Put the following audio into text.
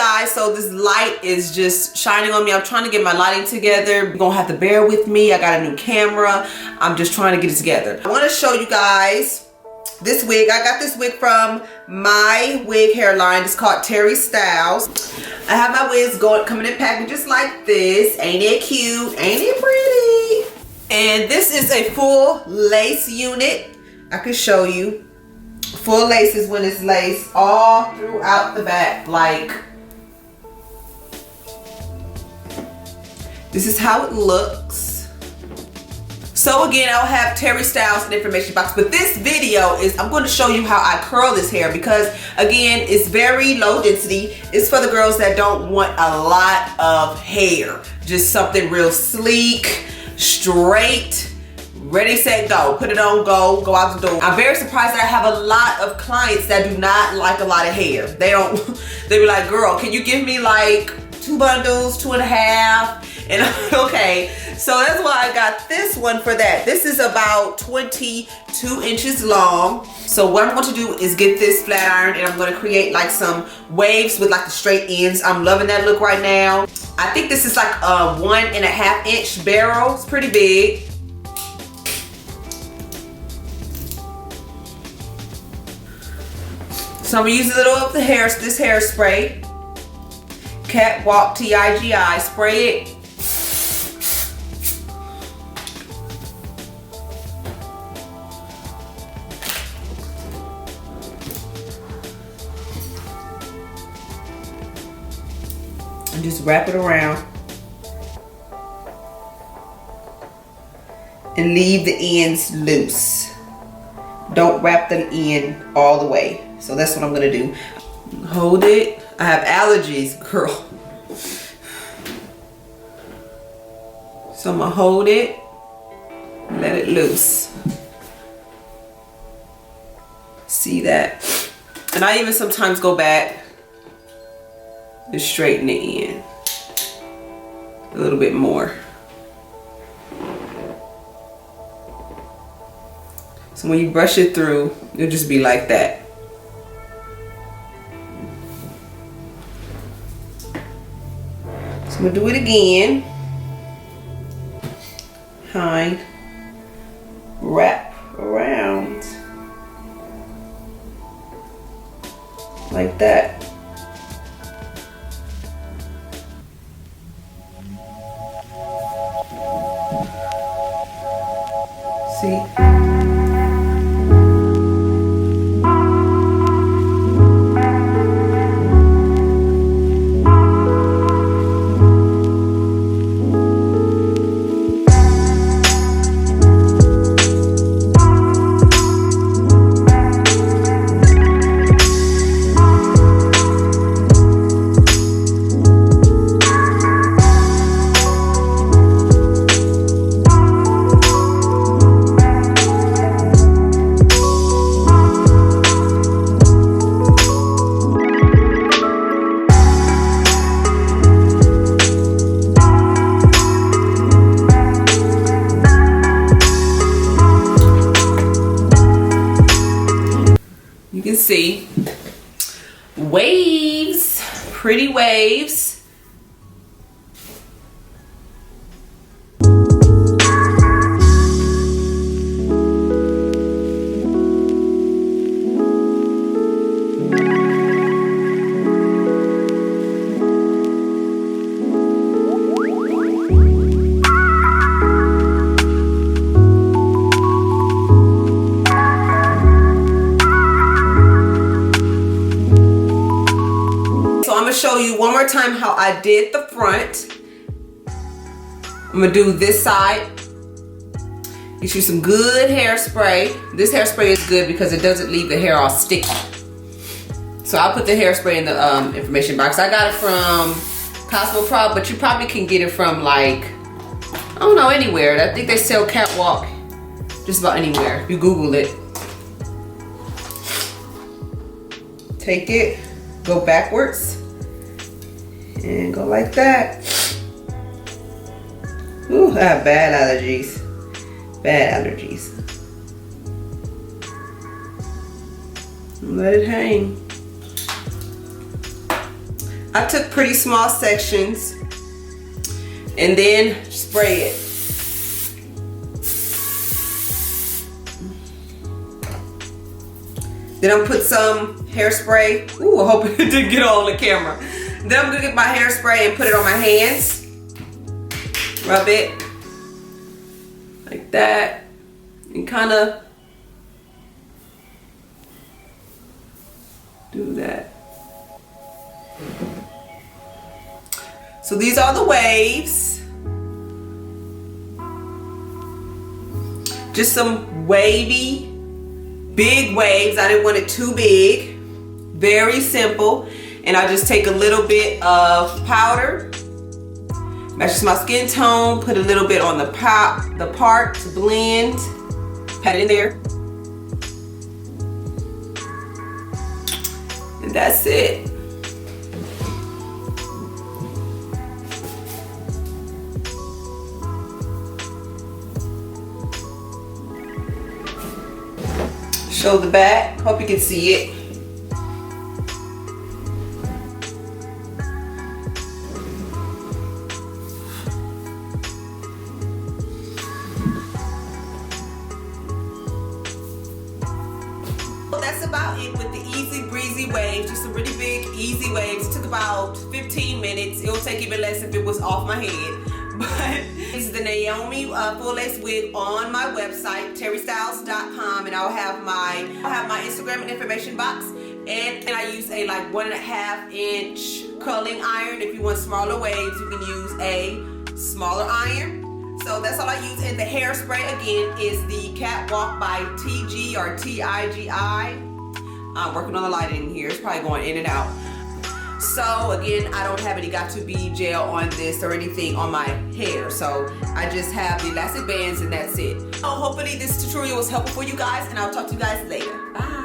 guys, so this light is just shining on me. I'm trying to get my lighting together. You're gonna have to bear with me. I got a new camera. I'm just trying to get it together. I want to show you guys this wig. I got this wig from My Wig Hairline. It's called Terry Styles. I have my wigs coming in packages like this. Ain't it cute? Ain't it pretty? And this is a full lace unit. I can show you. Full lace is when it's laced all throughout the back. Like, this is how it looks. So again, I'll have Terry Styles in the information box, but this video is, I'm going to show you how I curl this hair because again, it's very low density. It's for the girls that don't want a lot of hair. Just something real sleek, straight, ready, set, go. Put it on, go out the door. I'm very surprised that I have a lot of clients that do not like a lot of hair. They be like, girl, can you give me like 2 bundles, 2.5? And okay, so that's why I got this one for that. This is about 22 inches long. So what I'm going to do is get this flat iron and I'm going to create like some waves with like the straight ends. I'm loving that look right now. I think this is like a 1.5 inch barrel. It's pretty big. So I'm gonna use a little of this hairspray. Catwalk TIGI, spray it. And just wrap it around. And leave the ends loose. Don't wrap the end all the way. So that's what I'm gonna do. Hold it. I have allergies, girl. So I'm gonna hold it, let it loose. See that? And I even sometimes go back and straighten the end a little bit more. So when you brush it through, it'll just be like that. So I'm gonna do it again. Hind, wrap around like that. See? See waves, pretty waves. Show you one more time how I did the front. I'm gonna do this side. Get you some good hairspray. This hairspray is good because it doesn't leave the hair all sticky. So I'll put the hairspray in the information box. I got it from Cosmo Pro, but you probably can get it from like, I don't know, anywhere. I think they sell Catwalk just about anywhere. You Google it. Take it, go backwards. And go like that. Ooh, I have bad allergies. Bad allergies. Let it hang. I took pretty small sections and then spray it. Then I'm gonna put some hairspray. Ooh, I hope it didn't get all on the camera. Then I'm gonna get my hairspray and put it on my hands. Rub it like that and kind of do that. So these are the waves. Just some wavy, big waves. I didn't want it too big. Very simple. And I just take a little bit of powder, matches my skin tone, put a little bit on the part to blend, pat it in there. And that's it. Show the back, hope you can see it. Well, that's about it with the easy breezy waves, just some really big easy waves. It took about 15 minutes. It will take even less if it was off my head. But this is the Naomi full lace wig on my website, terrystyles.com, and I'll have my Instagram and information box. And I use a like 1.5 inch curling iron. If you want smaller waves, you can use a smaller iron. So that's all I use. And the hairspray again is the Catwalk by TG or TIGI. I'm working on the lighting here. It's probably going in and out. So again, I don't have any got-to-be gel on this or anything on my hair. So I just have the elastic bands and that's it. So hopefully this tutorial was helpful for you guys, and I'll talk to you guys later. Bye.